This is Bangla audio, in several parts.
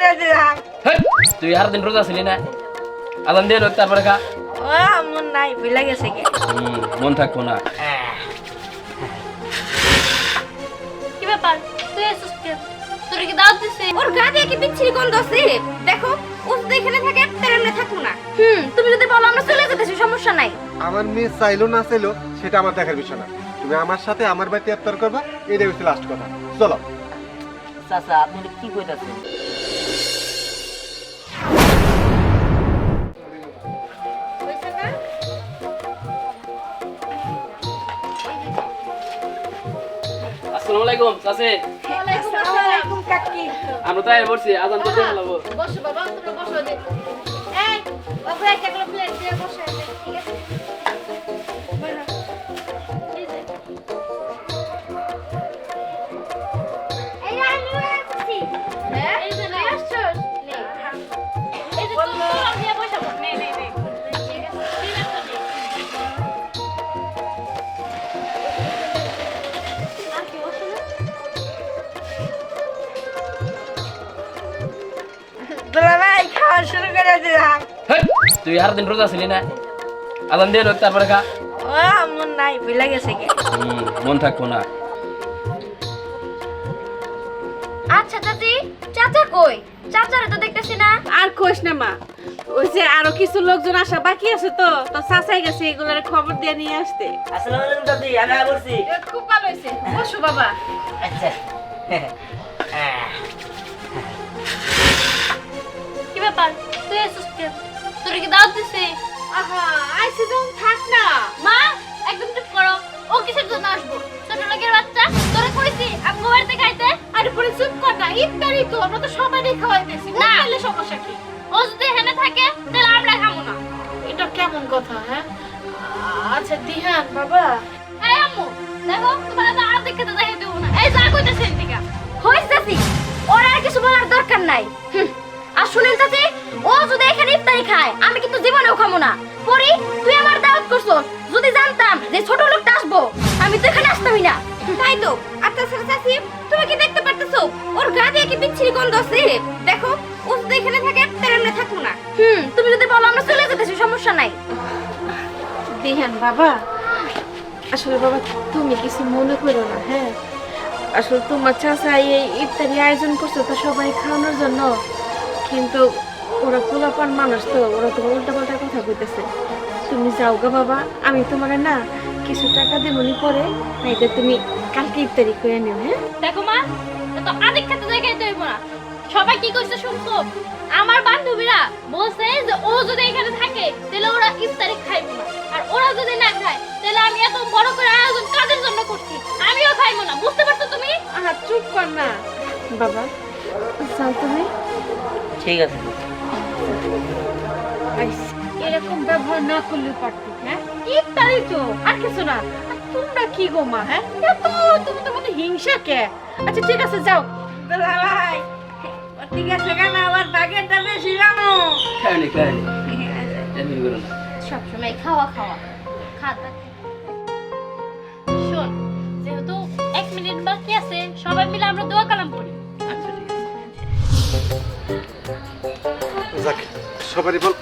করে দিলাম। তুই আর দিন রোজা ছিলি না? আজান দিয়ে লোক তারপরে খা। ও মন নাই ভুলে গেছে কি? মন থাকবো না। কি ব্যাপার তুই এসেছিস কেন? তোর কি দাওয়াত দিছে? ওর গা দিয়ে কি বিচ্ছিরি গন্ধ আছে? দেখো ও যদি এখানে থাকে তাহলে আমরা থাকবো না। তুমি যদি বলো আমরা চলে যেতেছি সমস্যা নাই। আমার মেয়ে চাইলো না চাইলো সেটা আমার দেখার বিষয় না। তুমি আমার সাথে আমার বাড়িতে ইফতার করবা, এটাই হচ্ছে লাস্ট কথা। চলো। চাচা আপনি কি কইতাছেন? আসসালামু আলাইকুম চাচি। আসসালামু আলাইকুম কাকি। আমরা তাই বলছি আজান তো দিয়ে লাগবো। বসো বাবা, তোমরা বসো দে। এই ওকে একটা করে প্লেট দিয়ে বসে দে, ঠিক আছে? বলো। এই যে। এই আমি আসছি। হ্যাঁ? এই যে তুই আসছস? নে। এই যে তুই তোরা দিয়ে বসে পড়। নে নে নে। ঠিক আছে। ঠিক আছে নে। আর কি বসো না? দুলাভাই খাওয়া শুরু করে দিলাম। তুই আর দিন রোজা ছিলি না? আজান দিয়ে লোক তারপরে খা। ও মন নাই ভুলে গেছে কি? মন থাকবো না। আচ্ছা চাচি, চাচা কই? চাচারে তো দেখতেছি না। আর কোশ না মা, ওই যে আরো কিছু লোকজন আসা বাকি আছে তো চাচাই গেছে এগুলোর খবর দিয়ে নিয়ে আসতে। আসসালামু আলাইকুম দাদি, আমি বলছি। খুব ভালো হয়েছে, বসো বাবা। আচ্ছা কি ব্যাপার তুই এসেছিস কেন? তোর কি দাওয়াত দিছে? আহা আইসে যখন থাক না। মা একদম চুপ করো। ও কিসের জন্য আসবো? ছোট লোকের বাচ্চা। তোরে কইছি আমগো বাড়িতে খাইতে। আরে পরে চুপ কর না, ইফতারি তো আমরা তো সবাইকে খাওয়াইতেছি, না খাইলে সমস্যা কি? ও যদি এখানে থাকে তাহলে আমরা খাবো না। এটা কেমন কথা? হ্যাঁ আচ্ছা দিহান বাবা, এই আম্মু দেখো তোমার তো আর দেখতে দেখাই দেবো না। এই যা কইতেছে এদিকে। হইছে চাচি, ওর আর কিছু বলার দরকার নাই। আর শুনেন চাচি, ও যদি এখানে ইফতারি খায় আমি কিন্তু জীবনেও খাবো না। পরি তুই আমার দাওয়াত করছস, যদি জানতাম যে ছোট লোকটা আসবো আমি তো এখানে আসতামই না। তাই তো। আর তাছাড়া চাচি তুমি কি দেখতে পারতেছো ওর গা দিয়ে কি বিচ্ছিরি গন্ধ আছে? দেখো ও যদি এখানে থাকে তাহলে আমরা থাকবো না। তুমি যদি বলো আমরা চলে যেতেছি সমস্যা নাই। দিহান বাবা, আসলে বাবা তুমি কিছু মনে করো না। হ্যাঁ আসলে তোমার চাচা এই ইফতারি আয়োজন করছে তো সবাই খাওয়ানোর জন্য, কিন্তু ওরা পোলাপান মানুষ তো, ওরা তো উল্টা পাল্টা কথা কইতেছে। তুমি যাও গা বাবা, আমি তোমার না কিছু টাকা দেবনি পরে, নাইলে তুমি কালকে ইফতারি করে নিও। হ্যাঁ দেখো মা তো আদিক খেতে দেখাই দেবো না। সবাই কি কইছে শুনছো? আমার বান্ধবীরা বলছে যে ও যদি এখানে থাকে তাহলে ওরা ইফতারি খাইবো না, আর ওরা যদি না খায় তাহলে আমি এত বড় করে আয়োজন কাদের জন্য করছি? আমিও খাইবো না। বুঝতে পারছো তুমি? আহা চুপ কর না বাবা, যাও তুমি। ঠিক আছে। এরকম ব্যবহার না করলে পারতি। হ্যাঁ ইফতারি তো আর কিছু না। আর তোমরা কি গো মা? হ্যাঁ এত তুমি তো মনে হিংসা কে? আচ্ছা ঠিক আছে যাও। দুলাভাই ও ঠিক আছে কেন আমার বাগেরটা বেশি জানো? খাইনি খাইনি, টেনশন করো না। সবসময় খাওয়া খাওয়া খাতা। শোন, যেহেতু 1 মিনিট বাকি আছে সবাই মিলে আমরা দোয়া কালাম করি। আচ্ছা ঠিক আছে। যাক, সবারই বল।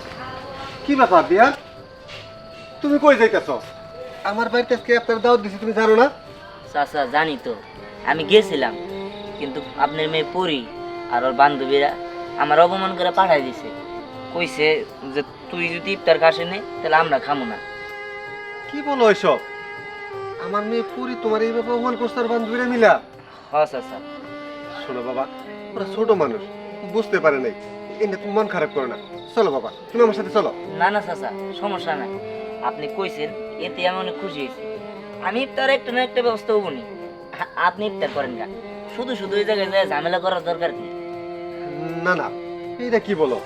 কি ব্যাপার দিহান, তুমি কই যাইতেছ? আমার বাড়িতে আজকে ইফতার দাওয়াত দিছি, তুমি জানো না? চাচা জানি তো, আমি গেছিলাম, কিন্তু আপনার মেয়ে পরি আর ওর বান্ধবীরা আমার অপমান করে পাঠাই দিছে। কইছে যে তুই যদি ইফতার খাস নে তাহলে আমরা খামো না। কি বলো এসব? আমার মেয়ে পুরি তোমার এইভাবে অপমান করছে আর বান্ধবীরা মিলা? হ চাচা। শোনো বাবা, ওরা ছোট মানুষ, বুঝতে পারে নাই। এনে তুমি মন খারাপ করো না। চলো বাবা, তুমি আমার সাথে চলো। না না চাচা, সমস্যা নাই। আপনি কইছেন এতে আমি অনেক খুশি হয়েছি। আমি ইফতার একটা না একটা ব্যবস্থা হবো নি। আপনি ইফতার করেন না, শুধু শুধু ওই জায়গায় যায় ঝামেলা করার দরকার কি? না না, এইটা কি বলো?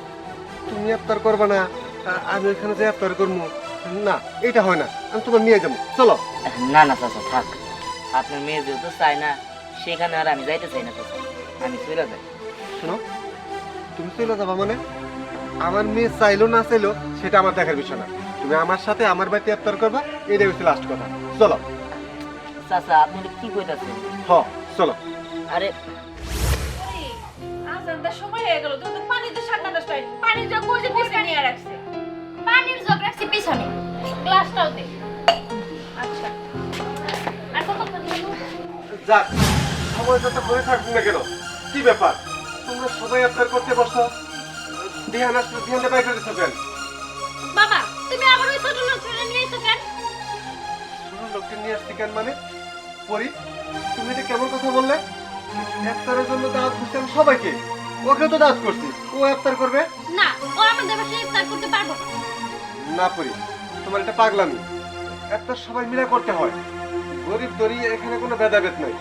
তুমি ইফতার করবা না, আমি ওইখানে যাই ইফতার করবো না, এটা হয় না। আমি তোমার নিয়ে যাবো, চলো। না না চাচা থাক, আপনার মেয়ে যেহেতু চায় না সেখানে আর আমি যাইতে চাই না চাচা, আমি চলে যাই। শোনো, তুমি চলে যাবা মানে? আমার মেয়ে চাইলো না চাইলো সেটা আমার দেখার বিষয় না। তুমি আমার সাথে আমার বাড়িতে ইফতার করবা, এটাই হচ্ছে লাস্ট কথা। চলো। চাচা আপনি কি কইতাছেন? হ, চলো। আরে আজানটা সন্ধ্যার সময় হয়ে গেল, তুমি তো পানিতে সান্না নষ্ট হয়, পানির জগ কই যে পিছনে নিয়ে রাখছে। পানির জগ রাখছি পিছনে। গ্লাসটাও দে। আচ্ছা আর কতক্ষণ হলো? যাক, সময় যত করে থাকবো না কেন, কি ব্যাপার তোমরা সবাই আপনার করতে বসো? ধ্যান আসলে ধ্যানে বাইরে দিচ্ছ কেন? বাবা তুমি আবার ওই ছোট লোকটা নিয়ে এসো কেন? শুনুন, লোককে নিয়ে আসছি কেন মানে? পরি, তুমি এটা কেমন কথা বললে? ইফতারের জন্য দাওয়াত করছি আমি সবাইকে, ওকেও তো দাওয়াত করছি, ও ইফতার করবে না, ও আমাদের বাসায় ইফতার করতে পারবো না। না? পরি, তোমার এটা পাগলামি। ইফতার সবাই মিলে করতে হয়, গরিব দরিয়ে এখানে কোনো ভেদাভেদ নাই।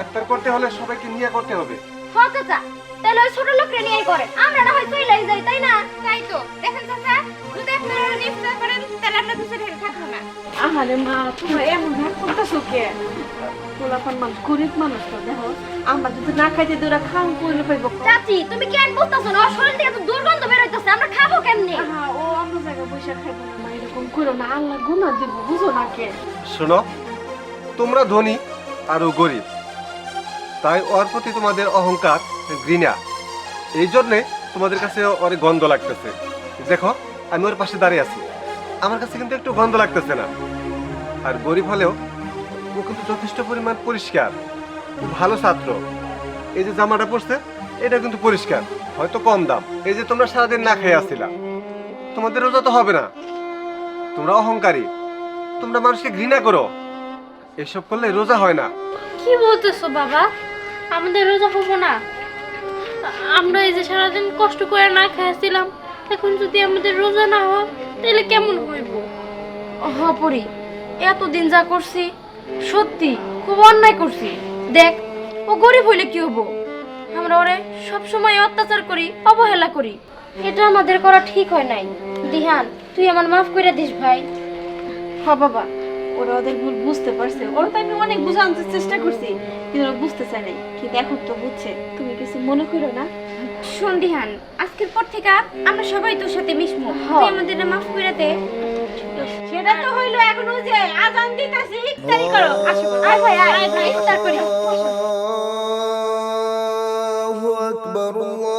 ইফতার করতে হলে সবাইকে নিয়ে করতে হবে। হ চাচা, তাহলে ওই ছোট লোকরে নিয়েই করেন, আমরা না হয় চইলাই যাই, তাই না? তাই তো দেখেন চাচা, যদি আপনারা ইফতার করেন তাহলে আমরা দুজনে থাকবো না। আহারে মা, তোমরা এমন ভাব করতেছো কে? পোলাপান মানুষ, গরিব মানুষ তো, দেখো আমরা যদি না খাইতে দিই ওরা খাও কইলে পাইব। চাচি, তুমি কেন বলতাছো না? ওর শরীর থেকে তো দুর্গন্ধ বের হইতাছে, আমরা খাবো কেমনে? আহা, ও অন্য জায়গায় বসে খাইবো না মা, এরকম করো না, আল্লাহ গুনাহ দিব, বুঝো না কে? শোনো, তোমরা ধনী আর ও গরিব, তাই ওর প্রতি তোমাদের অহংকার, ঘৃণা, এই জন্যে তোমাদের কাছে অনেক গন্ধ লাগতেছে। দেখো, আমি ওর পাশে দাঁড়িয়ে আছি, আমার কাছে কিন্তু একটু গন্ধ লাগতেছে না। আর গরিব হলেও ও কিন্তু যথেষ্ট পরিমাণ পরিষ্কার, ও ভালো ছাত্র। এই যে জামাটা পরছে এটা কিন্তু পরিষ্কার, হয়তো কম দাম। এই যে তোমরা সারাদিন না খেয়ে আসছিলা, তোমাদের রোজা তো হবে না। তোমরা অহংকারী, তোমরা মানুষকে ঘৃণা করো, এসব করলে রোজা হয় না। কি বলতেছো বাবা? আমাদের রোজা হবো না? আমরা এই যে সারাদিন কষ্ট করে না খাইছিলাম, এখন যদি আমাদের রোজা না হয় তাহলে কেমন হইব? হ পরি, এতদিন যা করছি সত্যি খুব অন্যায় করছি। দেখ, ও গরিব হইলে কি হবো? আমরা ওরে সব সময় অত্যাচার করি, অবহেলা করি, এটা আমাদের করা ঠিক হয় নাই। দিহান, তুই আমার মাফ করে দিস ভাই। হ বাবা, ওরা ওদের ভুল বুঝতে পারছে, ওরা তো আমি অনেক বোঝানোর চেষ্টা করছি, কিন্তু ওরা বুঝতে চায় নাই, কিন্তু এখন তো বুঝছে। তুমি কিছু মনে করো না। শোন দিহান, আজকের পর থেকে আমরা সবাই তোর সাথে মিশবো, তুই আমাদের মাফ করে দে। সেটা তো হইলো, এখন ওই যে আজান দিতাছি, ইফতারি করো। আসো আয় ভাই, আয় ভাই, ইফতার করি। الله أكبر الله